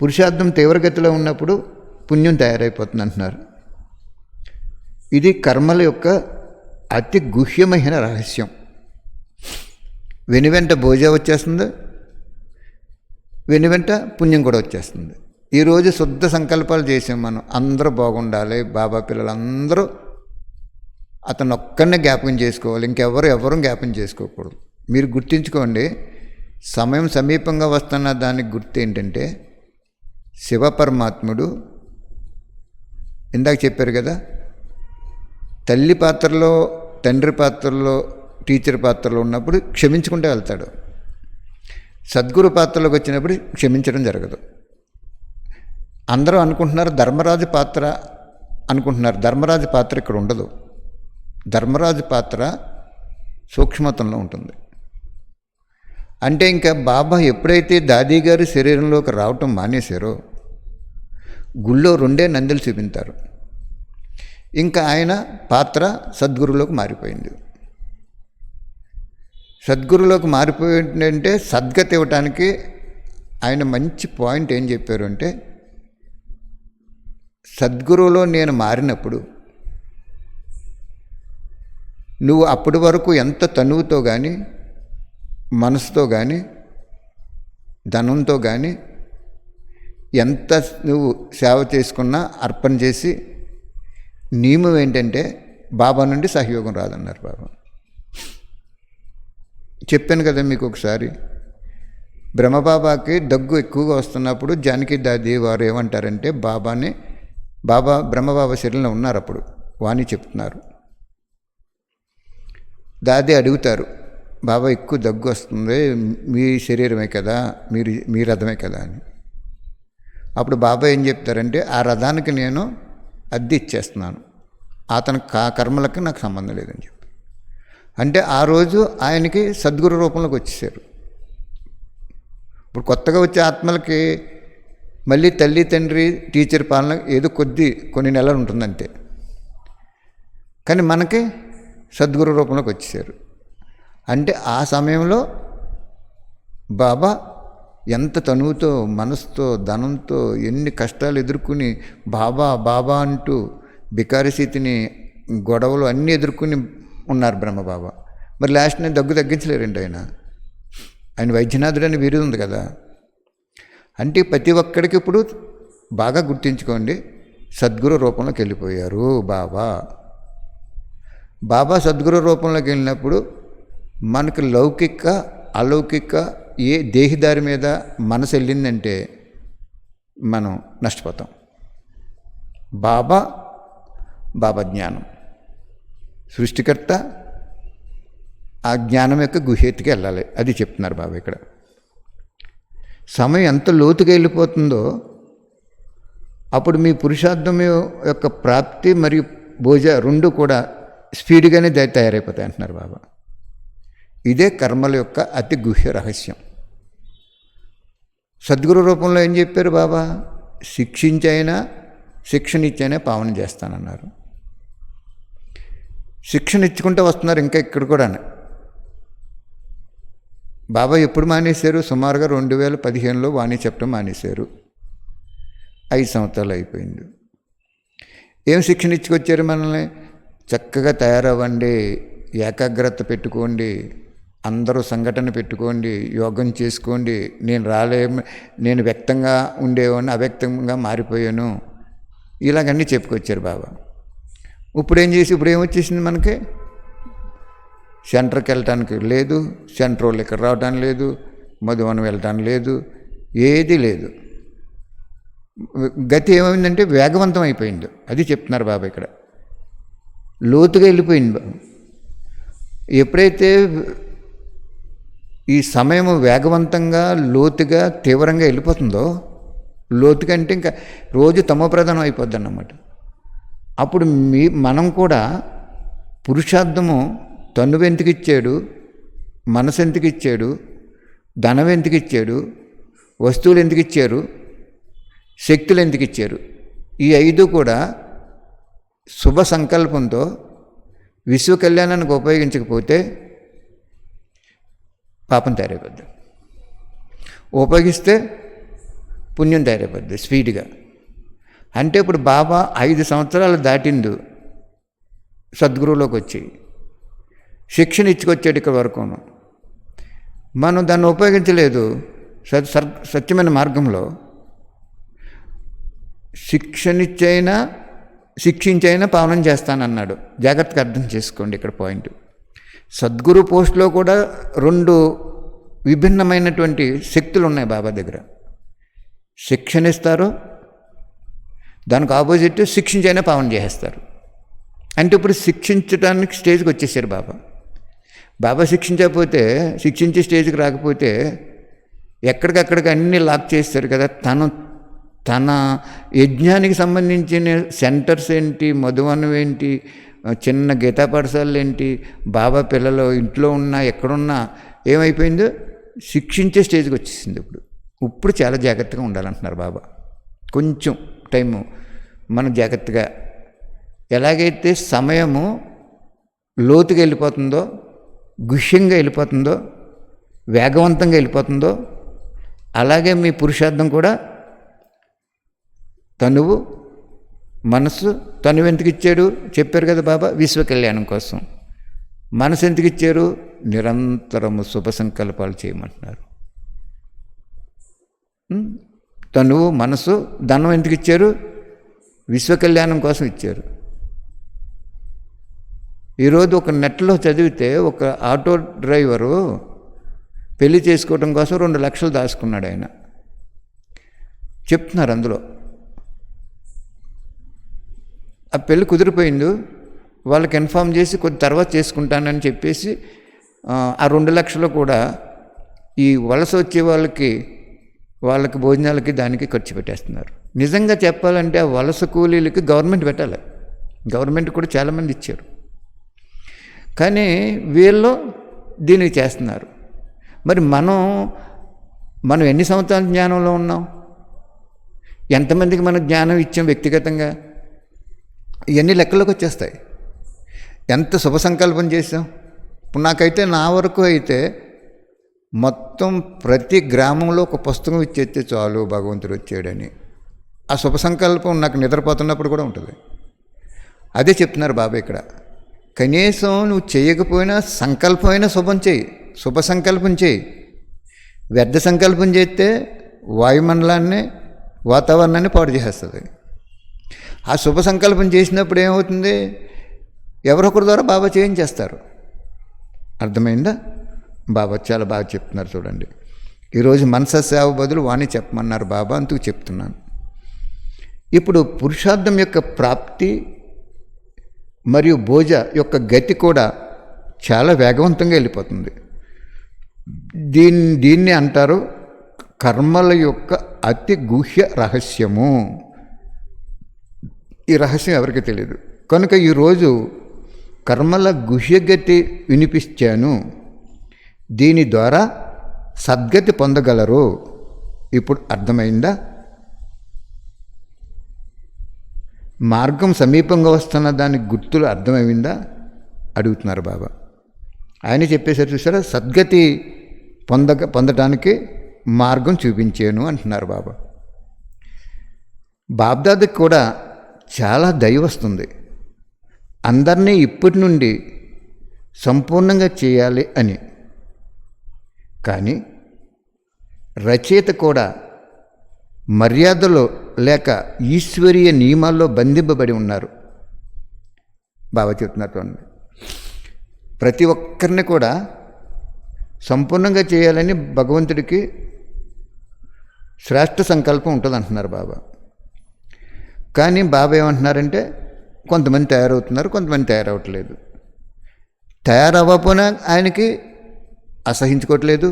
పురుషార్థం తీవ్రగతిలో ఉన్నప్పుడు పుణ్యం తయారైపోతుంది అంటున్నారు. ఇది కర్మల యొక్క అతి గుహ్యమైన రహస్యం. వెనువెంట భోజ వచ్చేస్తుంది, వెనువెంట పుణ్యం కూడా వచ్చేస్తుంది. ఈరోజు శుద్ధ సంకల్పాలు చేసాం మనం, అందరూ బాగుండాలి, బాబా పిల్లలందరూ అతను ఒక్కనే జ్ఞాపకం చేసుకోవాలి, ఎవరు జ్ఞాపకం చేసుకోకూడదు. మీరు గుర్తించుకోండి, సమయం సమీపంగా వస్తున్న దానికి గుర్తు ఏంటంటే శివపరమాత్ముడు ఇందాక చెప్పారు కదా, తల్లి పాత్రలో, తండ్రి పాత్రలో, టీచర్ పాత్రలో ఉన్నప్పుడు క్షమించుకుంటూ వెళ్తాడు. సద్గురు పాత్రలోకి వచ్చినప్పుడు క్షమించడం జరగదు. అందరూ అనుకుంటున్నారు ధర్మరాజు పాత్ర అనుకుంటున్నారు. ధర్మరాజు పాత్ర ఇక్కడ ఉండదు. ధర్మరాజు పాత్ర సూక్ష్మతంలో ఉంటుంది. అంటే ఇంకా బాబా ఎప్పుడైతే దాదీ గారి శరీరంలోకి రావటం మానేశారో గుళ్ళో 2 నందులు చూపించారు. ఇంకా ఆయన పాత్ర సద్గురులోకి మారిపోయింది. సద్గురులోకి మారిపోయిందంటే సద్గతి ఇవ్వటానికి ఆయన మంచి పాయింట్ ఏం చెప్పారు అంటే, సద్గురువులో నేను మారినప్పుడు నువ్వు అప్పటి వరకు ఎంత తనువుతో కానీ, మనసుతో కానీ, ధనంతో కానీ ఎంత నువ్వు సేవ చేసుకున్నా అర్పణ చేసి, నియమం ఏంటంటే బాబా నుండి సహయోగం రాదన్నారు. బాబా చెప్పాను కదా మీకు ఒకసారి, బ్రహ్మబాబాకి దగ్గు ఎక్కువగా వస్తున్నప్పుడు జానకి దాది వారు ఏమంటారంటే, బాబా బ్రహ్మబాబా శరీరంలో ఉన్నారు అప్పుడు, వాణి చెప్తున్నారు. దాది అడుగుతారు, బాబా ఎక్కువ దగ్గు వస్తుంది, మీ శరీరమే కదా, మీ రథమే కదా అని. అప్పుడు బాబా ఏం చెప్తారంటే, ఆ రథానికి నేను అద్దె ఇచ్చేస్తున్నాను, అతని కర్మలకి నాకు సంబంధం లేదని చెప్పి. అంటే ఆ రోజు ఆయనకి సద్గురు రూపంలోకి వచ్చేసారు. ఇప్పుడు కొత్తగా వచ్చే ఆత్మలకి మళ్ళీ తల్లి తండ్రి టీచర్ పాలన ఏదో కొన్ని నెలలు ఉంటుందంతే. కానీ మనకి సద్గురు రూపంలోకి వచ్చేసారు. అంటే ఆ సమయంలో బాబా ఎంత తనువుతో, మనసుతో, ధనంతో ఎన్ని కష్టాలు ఎదుర్కొని బాబా అంటూ బికారి స్థితిని, గొడవలు అన్నీ ఎదుర్కొని ఉన్నారు బ్రహ్మబాబా. మరి లాస్ట్ నేను దగ్గు తగ్గించలేరండి ఆయన వైద్యనాథుడు అని వీరు ఉంది కదా. అంటే ప్రతి ఒక్కడికి ఇప్పుడు బాగా గుర్తించుకోండి, సద్గురు రూపంలోకి వెళ్ళిపోయారు బాబా సద్గురు రూపంలోకి వెళ్ళినప్పుడు మనకు లౌకిక అలౌకిక ఏ దేహిదారి మీద మనసు వెళ్ళిందంటే మనం నష్టపోతాం. బాబా జ్ఞానం సృష్టికర్త, ఆ జ్ఞానం యొక్క గుహేతికి వెళ్ళాలి, అది చెప్తున్నారు బాబా ఇక్కడ. సమయం ఎంత లోతుగా వెళ్ళిపోతుందో అప్పుడు మీ పురుషార్థం యొక్క ప్రాప్తి మరియు భోజ రెండు కూడా స్పీడ్గానే తయారైపోతాయి అంటున్నారు బాబా. ఇదే కర్మల యొక్క అతి గుహ్య రహస్యం. సద్గురు రూపంలో ఏం చెప్పారు బాబా? శిక్షణ ఇచ్చైనా పావన చేస్తానన్నారు. శిక్షణ ఇచ్చుకుంటూ వస్తున్నారు ఇంకా ఇక్కడ కూడా. బాబా ఎప్పుడు మానేశారు? సుమారుగా 2015లో వాణి చెప్పడం మానేశారు. 5 సంవత్సరాలు అయిపోయింది. ఏం శిక్షణ ఇచ్చుకొచ్చారు మనల్ని? చక్కగా తయారవ్వండి, ఏకాగ్రత పెట్టుకోండి, అందరూ సంఘటన పెట్టుకోండి, యోగం చేసుకోండి, నేను వ్యక్తంగా ఉండేవాడిని అవ్యక్తంగా మారిపోయాను, ఇలాగన్నీ చెప్పుకొచ్చారు బాబా. ఇప్పుడు ఏమొచ్చేసింది మనకి? సెంటర్కి వెళ్ళటానికి లేదు, సెంటర్ వాళ్ళు ఇక్కడ రావడానికి లేదు, మధువనం వెళ్ళటానికి లేదు, ఏది లేదు. గతి ఏమైందంటే వేగవంతం అయిపోయింది. అది చెప్తున్నారు బాబా ఇక్కడ. లోతుగా వెళ్ళిపోయింది. ఎప్పుడైతే ఈ సమయం వేగవంతంగా లోతుగా తీవ్రంగా వెళ్ళిపోతుందో, లోతుగా అంటే ఇంకా రోజు తమోప్రధానం అయిపోద్ది అన్నమాట. అప్పుడు మనం కూడా పురుషార్థము తనువు ఎందుకు ఇచ్చాడు, మనసు ఎందుకు ఇచ్చాడు, ధనం ఎందుకు ఇచ్చాడు, వస్తువులు ఎందుకు ఇచ్చారు, శక్తులు ఎందుకు ఇచ్చారు, ఈ 5 కూడా శుభ సంకల్పంతో విశ్వ కళ్యాణానికి ఉపయోగించకపోతే పాపం తయారైపోద్ది, ఉపయోగిస్తే పుణ్యం తయారైపోద్ది స్పీడ్గా. అంటే ఇప్పుడు బాబా 5 సంవత్సరాలు దాటిండు సద్గురువులోకి వచ్చి శిక్షణ ఇచ్చుకొచ్చాడు ఇక్కడ వరకును. మనం దాన్ని ఉపయోగించలేదు సత్యమైన మార్గంలో. శిక్షించైనా పావనం చేస్తానన్నాడు. జాగ్రత్తగా అర్థం చేసుకోండి ఇక్కడ పాయింట్. సద్గురు పోస్ట్లో కూడా 2 విభిన్నమైనటువంటి శక్తులు ఉన్నాయి బాబా దగ్గర. శిక్షణ ఇస్తారు, దానికి ఆపోజిట్ శిక్షించైనా పావనం చేసేస్తారు. అంటే ఇప్పుడు శిక్షించడానికి స్టేజ్కి వచ్చేసారు బాబా శిక్షించే స్టేజ్కి రాకపోతే ఎక్కడికక్కడికి అన్నీ లాక్ చేస్తారు కదా. తన యజ్ఞానికి సంబంధించిన సెంటర్స్ ఏంటి, మధువనం ఏంటి, చిన్న గీతా పాఠశాలలు ఏంటి, బాబా పిల్లలు ఇంట్లో ఉన్నా ఎక్కడున్నా ఏమైపోయిందో శిక్షించే స్టేజ్కి వచ్చేసింది. ఇప్పుడు చాలా జాగ్రత్తగా ఉండాలంటున్నారు బాబా. కొంచెం టైము మనం జాగ్రత్తగా, ఎలాగైతే సమయము లోతుగా వెళ్ళిపోతుందో, గుహ్యంగా వెళ్ళిపోతుందో, వేగవంతంగా వెళ్ళిపోతుందో, అలాగే మీ పురుషార్థం కూడా తనువు మనసు. తనువు ఎందుకు ఇచ్చాడు చెప్పారు కదా బాబా, విశ్వ కళ్యాణం కోసం. మనసు ఎందుకు ఇచ్చారు, నిరంతరము శుభ సంకల్పాలు చేయమంటున్నారు. తనువు మనసు ధనం ఎందుకు ఇచ్చారు, విశ్వ కళ్యాణం కోసం ఇచ్చారు. ఈరోజు ఒక నెట్లో చదివితే ఒక ఆటో డ్రైవరు పెళ్లి చేసుకోవడం కోసం 2 లక్షలు దాచుకున్నాడు ఆయన. చెప్తున్నారు అందులో. ఆ పెళ్ళి కుదిరిపోయింది, వాళ్ళకి ఇన్ఫామ్ చేసి కొద్ది తర్వాత చేసుకుంటానని చెప్పేసి ఆ 2 లక్షలు కూడా ఈ వలస వచ్చే వాళ్ళకి భోజనాలకి దానికి ఖర్చు పెట్టేస్తున్నారు. నిజంగా చెప్పాలంటే ఆ వలస కూలీలకి గవర్నమెంట్ పెట్టాలి. గవర్నమెంట్ కూడా చాలామంది ఇచ్చారు, కానీ వీళ్ళు దీనికి చేస్తున్నారు. మరి మనం ఎన్ని సంవత్సరాల జ్ఞానంలో ఉన్నాం, ఎంతమందికి మనం జ్ఞానం ఇచ్చాం వ్యక్తిగతంగా, ఇవన్నీ లెక్కలోకి వచ్చేస్తాయి. ఎంత శుభ సంకల్పం చేసాం. ఇప్పుడు నాకైతే నా వరకు అయితే మొత్తం ప్రతి గ్రామంలో ఒక పుస్తకం ఇచ్చేస్తే చాలు భగవంతుడు వచ్చాడని. ఆ శుభ సంకల్పం నాకు నిద్రపోతున్నప్పుడు కూడా ఉంటుంది. అదే చెప్తున్నారు బాబా ఇక్కడ. కనీసం నువ్వు చేయకపోయినా సంకల్పమైనా శుభం చేయి, శుభ సంకల్పం చేయి. వ్యర్థ సంకల్పం చేస్తే వాయుమండలాన్ని వాతావరణాన్ని పాడు చేసేస్తుంది. ఆ శుభ సంకల్పం చేసినప్పుడు ఏమవుతుంది, ఎవరొకరి ద్వారా బాబా చేయించేస్తారు. అర్థమైందా? బాబా చాలా బాగా చెప్తున్నారు చూడండి. ఈరోజు మనస సేవ బదులు వాణి చెప్పమన్నారు బాబా, అందుకు చెప్తున్నాను. ఇప్పుడు పురుషార్థం యొక్క ప్రాప్తి మరియు భోజ యొక్క గతి కూడా చాలా వేగవంతంగా వెళ్ళిపోతుంది. దీన్ని అంటారు కర్మల యొక్క అతి గుహ్య రహస్యము. ఈ రహస్యం ఎవరికి తెలియదు. కనుక ఈరోజు కర్మల గుహ్యగతి వినిపించాను, దీని ద్వారా సద్గతి పొందగలరు. ఇప్పుడు అర్థమైందా? మార్గం సమీపంగా వస్తున్న దానికి గుర్తులు అర్థమైందా అడుగుతున్నారు బాబా. ఆయన చెప్పేసారు చూసారా, సద్గతి పొందటానికి మార్గం చూపించాను అంటున్నారు బాబా. బాబ్దాదికి కూడా చాలా దయ వస్తుంది, అందరినీ ఇప్పటి నుండి సంపూర్ణంగా చేయాలి అని. కానీ రచయిత కూడా మర్యాదలో లేక ఈశ్వరీయ నియమాల్లో బంధింపబడి ఉన్నారు. బాబా చెప్తున్నట్టు ప్రతి ఒక్కరిని కూడా సంపూర్ణంగా చేయాలని భగవంతుడికి శ్రేష్ఠ సంకల్పం ఉంటుంది అంటున్నారు బాబా. కానీ బాబా ఏమంటున్నారంటే కొంతమంది తయారవుతున్నారు, కొంతమంది తయారవట్లేదు. తయారవ్వకపోయినా ఆయనకి అసహించుకోవట్లేదు,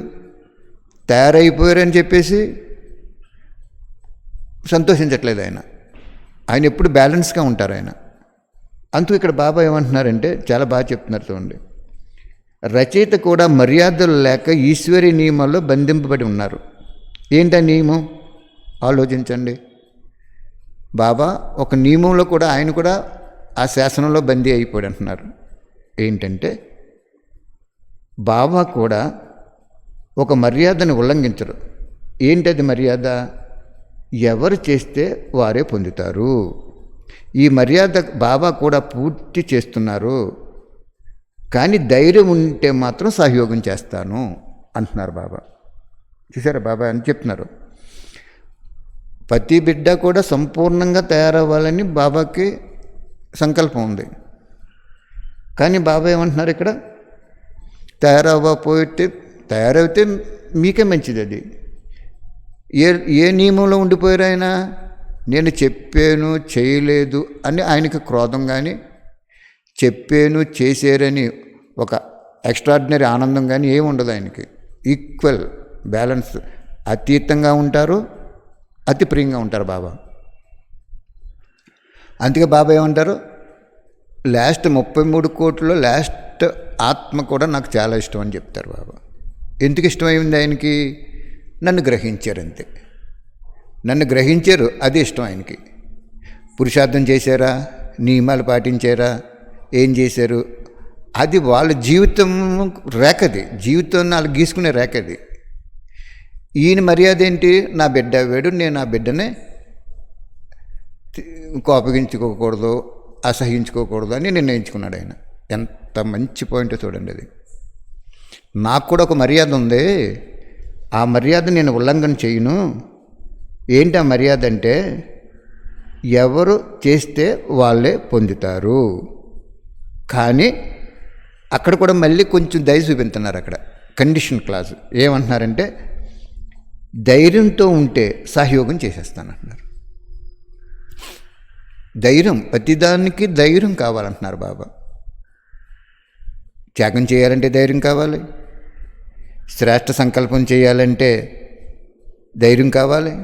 తయారైపోయారని చెప్పేసి సంతోషించట్లేదు. ఆయన ఎప్పుడు బ్యాలెన్స్గా ఉంటారు ఆయన. అందుకు ఇక్కడ బాబా ఏమంటున్నారంటే చాలా బాగా చెప్తున్నారు చూడండి. రచయిత కూడా మర్యాదలు లేక ఈశ్వరీ నియమాల్లో బంధింపబడి ఉన్నారు. ఏంటా నియమం ఆలోచించండి. బాబా ఒక నియమంలో కూడా ఆయన కూడా ఆ శాసనంలో బందీ అయిపోయాడు అంటున్నారు. ఏంటంటే బాబా కూడా ఒక మర్యాదను ఉల్లంఘించరు. ఏంటది మర్యాద? ఎవరు చేస్తే వారే పొందుతారు. ఈ మర్యాద బాబా కూడా పూర్తి చేస్తున్నారు. కానీ ధైర్యం ఉంటే మాత్రం సహయోగం చేస్తాను అంటున్నారు బాబా. చూసారా బాబా అని చెప్తున్నారు. ప్రతి బిడ్డ కూడా సంపూర్ణంగా తయారవ్వాలని బాబాకి సంకల్పం ఉంది. కానీ బాబా ఏమంటున్నారు ఇక్కడ, తయారైతే మీకే మంచిది. అది ఏ నియమంలో ఉండిపోయారు ఆయన? నేను చెప్పాను చేయలేదు అని ఆయనకి క్రోధం కానీ, చెప్పాను చేశారని ఒక ఎక్స్ట్రాడినరీ ఆనందం కానీ ఏమి ఉండదు ఆయనకి. ఈక్వల్ బ్యాలెన్స్, అతీతంగా ఉంటారు, అతి ప్రియంగా ఉంటారు బాబా. అందుకే బాబా ఏమంటారు, లాస్ట్ 33 కోట్లలో లాస్ట్ ఆత్మ కూడా నాకు చాలా ఇష్టం అని చెప్తారు బాబా. ఎందుకు ఇష్టమైంది ఆయనకి? నన్ను గ్రహించారు అంతే. నన్ను గ్రహించారు, అది ఇష్టం ఆయనకి. పురుషార్థం చేశారా, నియమాలు పాటించారా, ఏం చేశారు, అది వాళ్ళ జీవితం రేఖది, జీవితం వాళ్ళు గీసుకునే రేఖది. ఈయన మర్యాద ఏంటి, నా బిడ్డ వేడు, నేను ఆ బిడ్డనే కోపగించుకోకూడదు, అసహించుకోకూడదు అని నిర్ణయించుకున్నాడు ఆయన. ఎంత మంచి పాయింట్ చూడండి అది. నాకు కూడా ఒక మర్యాద ఉంది, ఆ మర్యాద నేను ఉల్లంఘన చేయను. ఏంటి ఆ మర్యాద అంటే, ఎవరు చేస్తే వాళ్ళే పొందుతారు. కానీ అక్కడ కూడా మళ్ళీ కొంచెం దయ చూపించున్నారు. అక్కడ కండిషన్ క్లాజ్ ఏమంటున్నారంటే, ధైర్యంతో ఉంటే సహయోగం చేసేస్తానంటున్నారు. ధైర్యం, ప్రతిదానికి ధైర్యం కావాలంటున్నారు బాబా. త్యాగం చేయాలంటే ధైర్యం కావాలి, శ్రేష్ఠ సంకల్పం చేయాలంటే ధైర్యం కావాలి.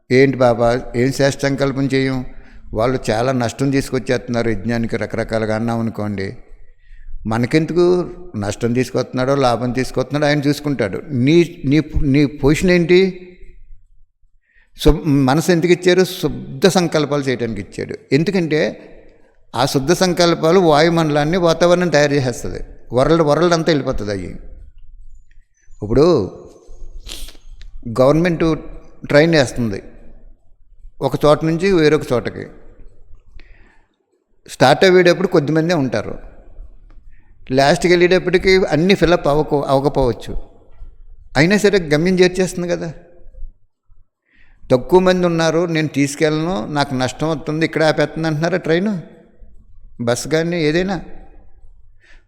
ఏంటి బాబా, ఏం శ్రేష్ఠ సంకల్పం చేయం, వాళ్ళు చాలా నష్టం తీసుకొచ్చేస్తున్నారు యజ్ఞానికి, రకరకాలుగా అన్నాం అనుకోండి, మనకెందుకు, నష్టం తీసుకొస్తున్నాడో లాభం తీసుకొస్తున్నాడో ఆయన చూసుకుంటాడు. నీ నీ నీ పొజిషన్ ఏంటి, మనసు ఎందుకు ఇచ్చారు, శుద్ధ సంకల్పాలు చేయడానికి ఇచ్చాడు. ఎందుకంటే ఆ శుద్ధ సంకల్పాలు వాయుమండలాన్ని, వాతావరణం తయారు చేసేస్తుంది, వరల్డ్ అంతా వెళ్ళిపోతుంది. అవి ఇప్పుడు గవర్నమెంట్ ట్రైన్ వేస్తుంది ఒక చోట నుంచి వేరొక చోటకి. స్టార్ట్ అయ్యేటప్పుడు కొద్దిమందే ఉంటారు, లాస్ట్కి వెళ్ళేటప్పటికి అన్నీ ఫిలప్ అవ్వకపోవచ్చు, అయినా సరే గమ్యం చేర్చేస్తుంది కదా. తక్కువ మంది ఉన్నారు, నేను తీసుకెళ్ళను, నాకు నష్టం వస్తుంది, ఇక్కడ ఆపేస్తుంది అంటున్నారా ట్రైను, బస్సు కానీ ఏదైనా.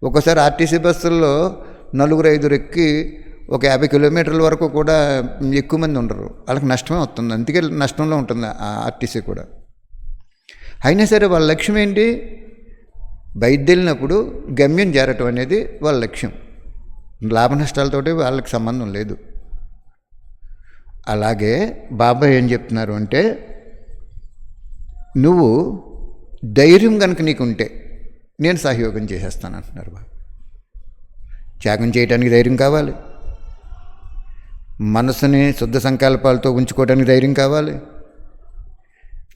ఒక్కోసారి ఆర్టీసీ బస్సుల్లో 4-5 ఎక్కి ఒక 50 కిలోమీటర్ల వరకు కూడా ఎక్కువ మంది ఉండరు, వాళ్ళకి నష్టమే వస్తుంది, అందుకే నష్టంలో ఉంటుంది ఆ ఆర్టీసీ కూడా. అయినా సరే వాళ్ళ లక్ష్యం ఏంటి, బయలుదేరినప్పుడు గమ్యం చేరటం అనేది వాళ్ళ లక్ష్యం, లాభ నష్టాలతోటి వాళ్ళకి సంబంధం లేదు. అలాగే బాబా ఏం చెప్తున్నారు అంటే, నువ్వు ధైర్యం కనుక నీకుంటే నేను సహయోగం చేసేస్తాను అంటున్నారు బాబా. త్యాగం చేయడానికి ధైర్యం కావాలి, మనసుని శుద్ధ సంకల్పాలతో ఉంచుకోవడానికి ధైర్యం కావాలి,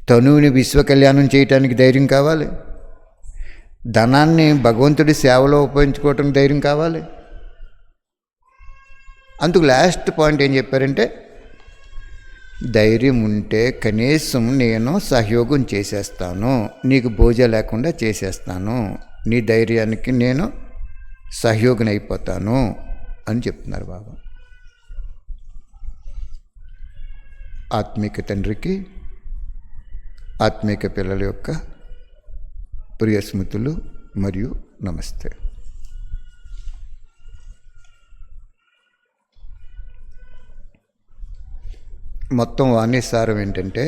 తనువుని విశ్వ కళ్యాణం చేయటానికి ధైర్యం కావాలి, ధనాన్ని భగవంతుడి సేవలో ఉపయోగించుకోవటానికి ధైర్యం కావాలి. అందుకు లాస్ట్ పాయింట్ ఏం చెప్పారంటే, ధైర్యం ఉంటే కనీసం నేను సహయోగం చేసేస్తాను, నీకు బోజ లేకుండా చేసేస్తాను, నీ ధైర్యానికి నేను సహయోగిని అయిపోతాను అని చెప్తున్నారు బాబా. ఆత్మీక తండ్రికి ఆత్మీక పిల్లల యొక్క ప్రియ స్మృతులు మరియు నమస్తే. మొత్తం వాణి సారం ఏంటంటే,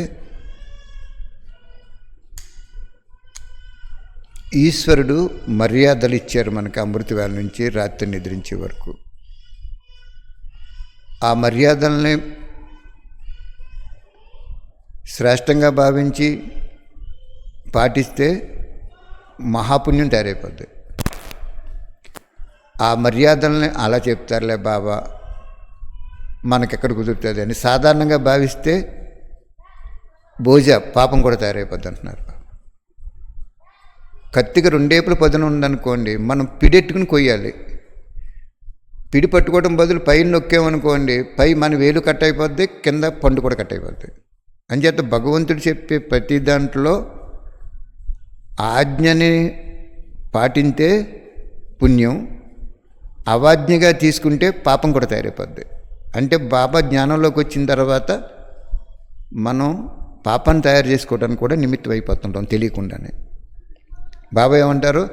ఈశ్వరుడు మర్యాదలు ఇచ్చారు మనకి అమృత వేళ నుంచి రాత్రి నిద్రించే వరకు. ఆ మర్యాదల్ని శ్రేష్టంగా భావించి పాటిస్తే మహాపుణ్యం తయారైపోద్ది. ఆ మర్యాదల్ని అలా చెప్తారులే బాబా, మనకెక్కడ కుదురుతుంది అని సాధారణంగా భావిస్తే భోజ పాపం కూడా తయారైపోద్ది అంటున్నారు. కత్తికి 2 ఏపుల పదును ఉందనుకోండి, మనం పిడెట్టుకుని కొయ్యాలి, పిడి పట్టుకోవడం బదులు పైన నొక్కామనుకోండి, పై మన వేలు కట్ అయిపోద్ది, కింద పండు కూడా కట్ అయిపోద్ది. అంచేత భగవంతుడు చెప్పే ప్రతి దాంట్లో ఆజ్ఞని పాటింటే పుణ్యం, అవాజ్ఞగా తీసుకుంటే పాపం కూడా తయారైపోద్ది. అంటే బాబా జ్ఞానంలోకి వచ్చిన తర్వాత మనం పాపాన్ని తయారు చేసుకోవడానికి కూడా నిమిత్తం అయిపోతుంటాం తెలియకుండానే. బాబా ఏమంటారు,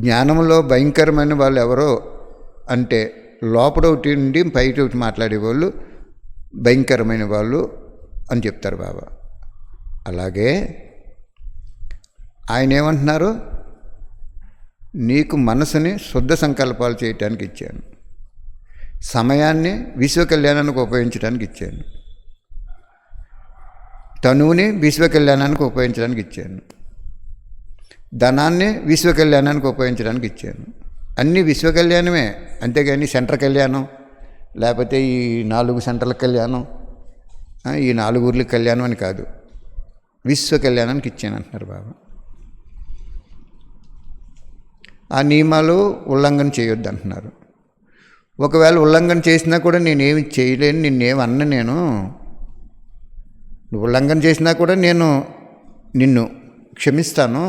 జ్ఞానంలో భయంకరమైన వాళ్ళు ఎవరో అంటే లోపల ఒకటి ఉండి బయట ఒకటి మాట్లాడేవాళ్ళు భయంకరమైన వాళ్ళు అని చెప్తారు బాబా. అలాగే ఆయన ఏమంటున్నారు, నీకు మనసుని శుద్ధ సంకల్పాలు చేయటానికి ఇచ్చాను, సమయాన్ని విశ్వ కళ్యాణానికి ఉపయోగించడానికి ఇచ్చాను, తనువుని విశ్వ కళ్యాణానికి ఉపయోగించడానికి ఇచ్చాను, ధనాన్ని విశ్వ కళ్యాణానికి ఉపయోగించడానికి ఇచ్చాను. అన్నీ విశ్వ కళ్యాణమే, అంతేగాని సెంటర్ కళ్యాణం లేకపోతే ఈ 4 సెంటర్ల కళ్యాణం ఈ 4 ఊర్ల కళ్యాణం అని కాదు, విశ్వ కళ్యాణానికి ఇచ్చాను అంటున్నారు బాబా. ఆ నియమాలు ఉల్లంఘన చేయొద్దు అంటున్నారు. ఒకవేళ ఉల్లంఘన చేసినా కూడా నేనేమి చేయలేను, నిన్నేమి అన్న, నేను నువ్వు ఉల్లంఘన చేసినా కూడా నేను నిన్ను క్షమిస్తాను,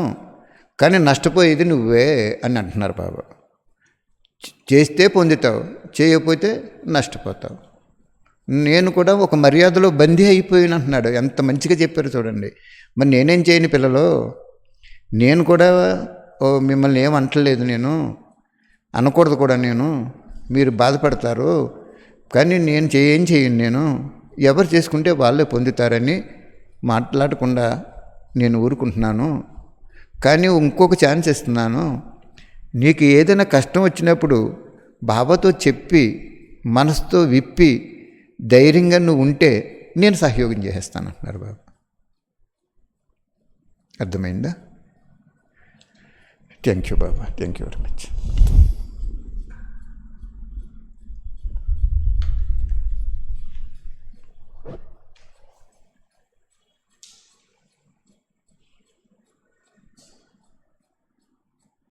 కానీ నష్టపోయేది నువ్వే అని అంటున్నారు బాబా. చేస్తే పొందుతావు, చేయకపోతే నష్టపోతావు. నేను కూడా ఒక మర్యాదలో బందీ అయిపోయిన అంటున్నాడు. ఎంత మంచిగా చెప్పారు చూడండి. మరి నేనేం చేయను పిల్లలు, నేను కూడా మిమ్మల్ని ఏం అంటలేదు, నేను అనకూడదు కూడా, నేను మీరు బాధపడతారు, కానీ నేను ఏం చేయను, నేను ఎవరు చేసుకుంటే వాళ్ళే పొందుతారని మాట్లాడకుండా నేను ఊరుకుంటున్నాను. కానీ ఇంకొక ఛాన్స్ ఇస్తున్నాను, నీకు ఏదైనా కష్టం వచ్చినప్పుడు బాబాతో చెప్పి మనసుతో విప్పి ధైర్యంగా నువ్వు ఉంటే నేను సహయోగం చేసేస్తాను అంటున్నారు బాబా. అర్థమైందా? Thank you Baba, thank you very much.